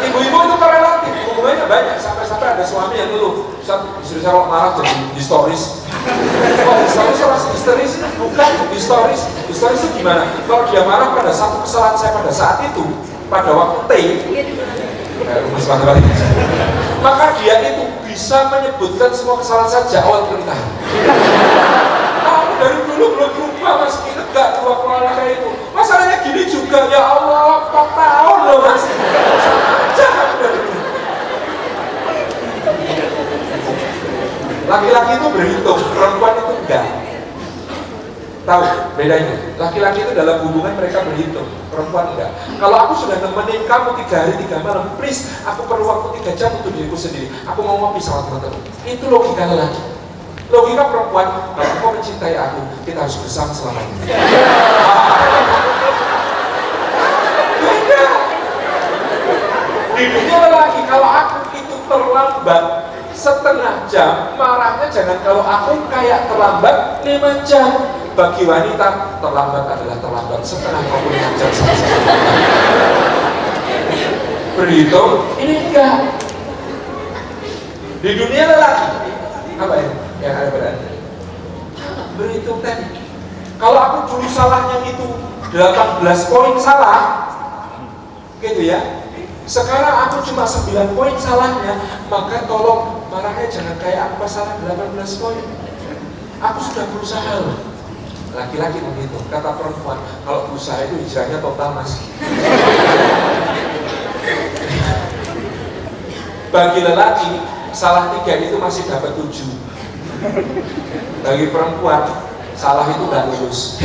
Ibu-ibu itu relatif, hubungannya banyak. Sampai ada suami yang ngeluh, istri saya marah jadi histeris. Histeris masih histeris, bukan histeris. Histeris itu gimana? Kalau dia marah pada satu kesalahan saya pada saat itu, pada waktu T, maka dia itu bisa menyebutkan semua kesalahan saja awal pernikahan. Kamu dari dulu belum berubah, mas, ingat gak dua keluarga kayak itu? Masalahnya gini juga, ya Allah, 4 tahun loh mas. Saja kamu dari dulu. Laki-laki itu berhitung, perempuan itu enggak. Tahu bedanya? Laki-laki itu dalam hubungan mereka berhitung, perempuan enggak. Kalau aku sudah nemenin kamu 3 hari 3 malam, please, aku perlu waktu 3 jam untuk diriku sendiri. Aku mau ngopi sama teman-teman. Itu logika lelaki. Logika perempuan, kalau kau mencintai aku, kita harus bersama selamanya. Beda. jangan kalau aku kayak terlambat 5 jam. Bagi wanita terlambat adalah terlambat setengah maupun 5 jam saja. Berhitung ini enggak. Di dunia lelaki apa ya yang ada berarti berhitung tadi. Kalau aku dulu salahnya itu 18 poin salah, gitu ya. Sekarang aku cuma 9 poin salahnya, maka tolong marahnya jangan kayak aku salah 18 poin. Aku sudah berusaha loh. Laki-laki begitu, kata perempuan, kalau berusaha itu hijrahnya total mas. Bagi lelaki, salah 3 itu masih dapat 7. Bagi perempuan, salah itu nggak lulus.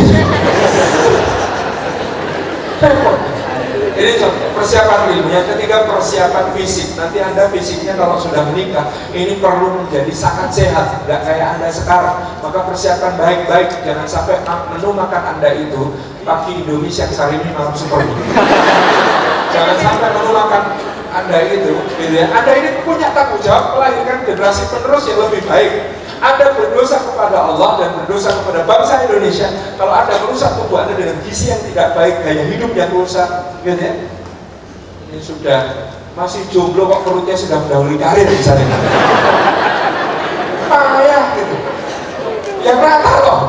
Ini contoh persiapan ilmu. Yang ketiga persiapan fisik. Nanti Anda fisiknya kalau sudah menikah ini perlu menjadi sangat sehat, nggak kayak Anda sekarang. Maka persiapan baik-baik, jangan sampai menu makan Anda itu pagi Indonesia sehari ini malam Supermi. Jangan sampai menu makan Anda itu, gitu ya. Anda ini punya tanggung jawab melahirkan generasi penerus yang lebih baik. Anda berdosa kepada Allah dan berdosa kepada bangsa Indonesia kalau Anda merusak tubuh Anda dengan gizi yang tidak baik, gaya hidup yang rusak, gitu ya. Ini sudah masih jomblo kok perutnya sudah mendahului karir misalnya. Payah gitu. Yang rata loh.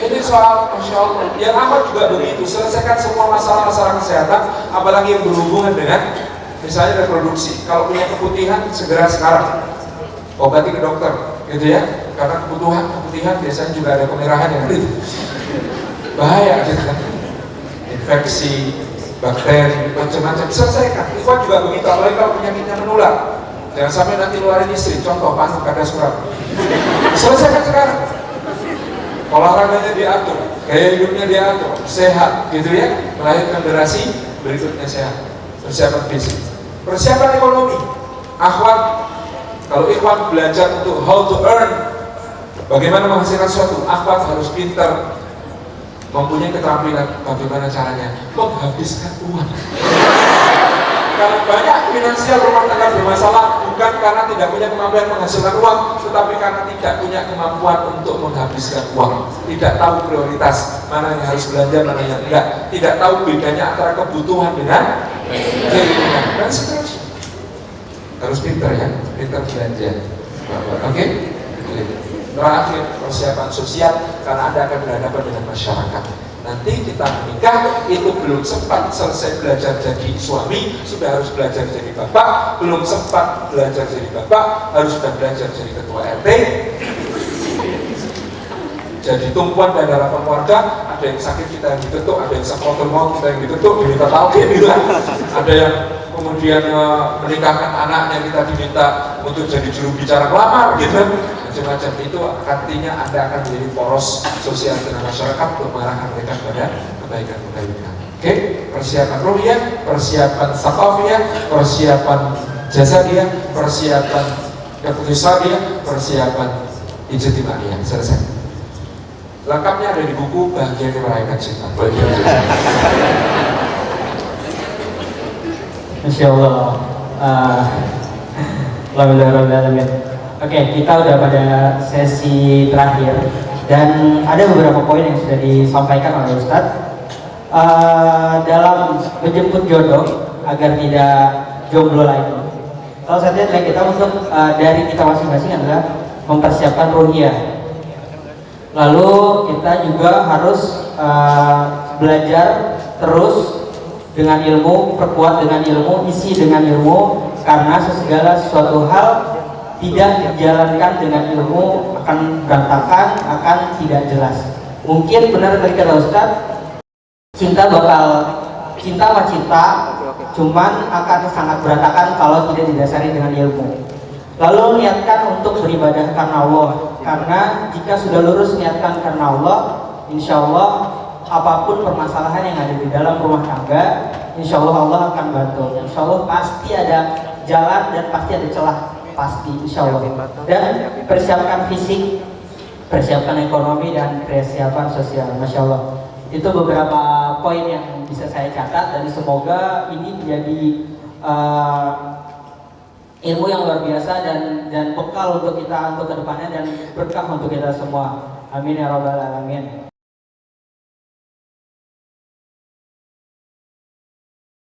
Ini soal Masya Allah. Yang amat juga begitu. Selesaikan semua masalah-masalah kesehatan, apalagi yang berhubungan dengan misalnya reproduksi. Kalau punya keputihan segera sekarang obati ke dokter, gitu ya, karena keputihan biasanya juga ada kemerahan yang itu bahaya, gitu kan, infeksi, bakteri, macam-macam. Selesaikan. Ikhwan juga begitu, apalagi kalau penyakitnya menular. Jangan sampai nanti luarin istri. Contoh panu kada surat. Selesaikan sekarang. Olahraganya diatur, gaya hidupnya diatur, sehat, gitu ya, melahirkan generasi berikutnya sehat. Persiapan fisik, persiapan ekonomi. Akhwat, kalau ikhwan belajar untuk how to earn, bagaimana menghasilkan sesuatu, akhwat harus pintar, mempunyai keterampilan bagaimana caranya menghabiskan uang. Karena banyak finansial rumah tangga bermasalah bukan karena tidak punya kemampuan menghasilkan uang, tetapi karena tidak punya kemampuan untuk menghabiskan uang. Tidak tahu prioritas, mana yang harus belanja, mana yang tidak. Tidak tahu bedanya antara kebutuhan dengan keinginan dan seterusnya. Harus pintar ya, pintar belanja. Oke? Terakhir persiapan sosial, karena Anda akan berhadapan dengan masyarakat. Nanti kita menikah itu belum sempat selesai belajar jadi suami, sudah harus belajar jadi bapak. Belum sempat belajar jadi bapak, harus sudah belajar jadi ketua RT, jadi tumpuan dan harapan keluarga. Ada yang sakit kita yang ditutup, ada yang sakaratul maut kita yang ditutup, kita tahu gitu kan. Ada yang kemudian menikahkan anaknya, kita diminta untuk jadi juru bicara pelamar gitu, macam-macam. Itu artinya Anda akan menjadi poros sosial dengan masyarakat untuk mengarahkan mereka kepada kebaikan-kebaikan. Oke, persiapan ruhiyah, persiapan sakafiyah, persiapan jasadiyah, persiapan keputusaniyah, persiapan ijtimaiyah. Selesai. Lengkapnya ada di buku Bahagia Merayakan Cinta. Masya Allah. Alhamdulillah. Oke, kita udah pada sesi terakhir dan ada beberapa poin yang sudah disampaikan oleh Ustadz dalam menjemput jodoh agar tidak jomblo lagi. Salah satunya adalah kita untuk dari kita masing-masing adalah mempersiapkan ruhiyah. Lalu kita juga harus belajar terus dengan ilmu, perkuat dengan ilmu, isi dengan ilmu, karena segala sesuatu hal tidak dijalankan dengan ilmu akan berantakan, akan tidak jelas. Mungkin benar tadi kata Ustaz, cinta mah cinta, cuman akan sangat berantakan kalau tidak didasari dengan ilmu. Lalu niatkan untuk beribadah karena Allah, karena jika sudah lurus niatkan karena Allah, insya Allah apapun permasalahan yang ada di dalam rumah tangga, insya Allah Allah akan bantu. Insya Allah pasti ada jalan dan pasti ada celah, pasti insya Allah. Dan persiapkan fisik, persiapkan ekonomi, dan persiapan sosial. Masya Allah. Itu beberapa poin yang bisa saya catat dan semoga ini menjadi ilmu yang luar biasa dan bekal untuk kita untuk kedepannya dan berkah untuk kita semua. Amin ya rabbal alamin.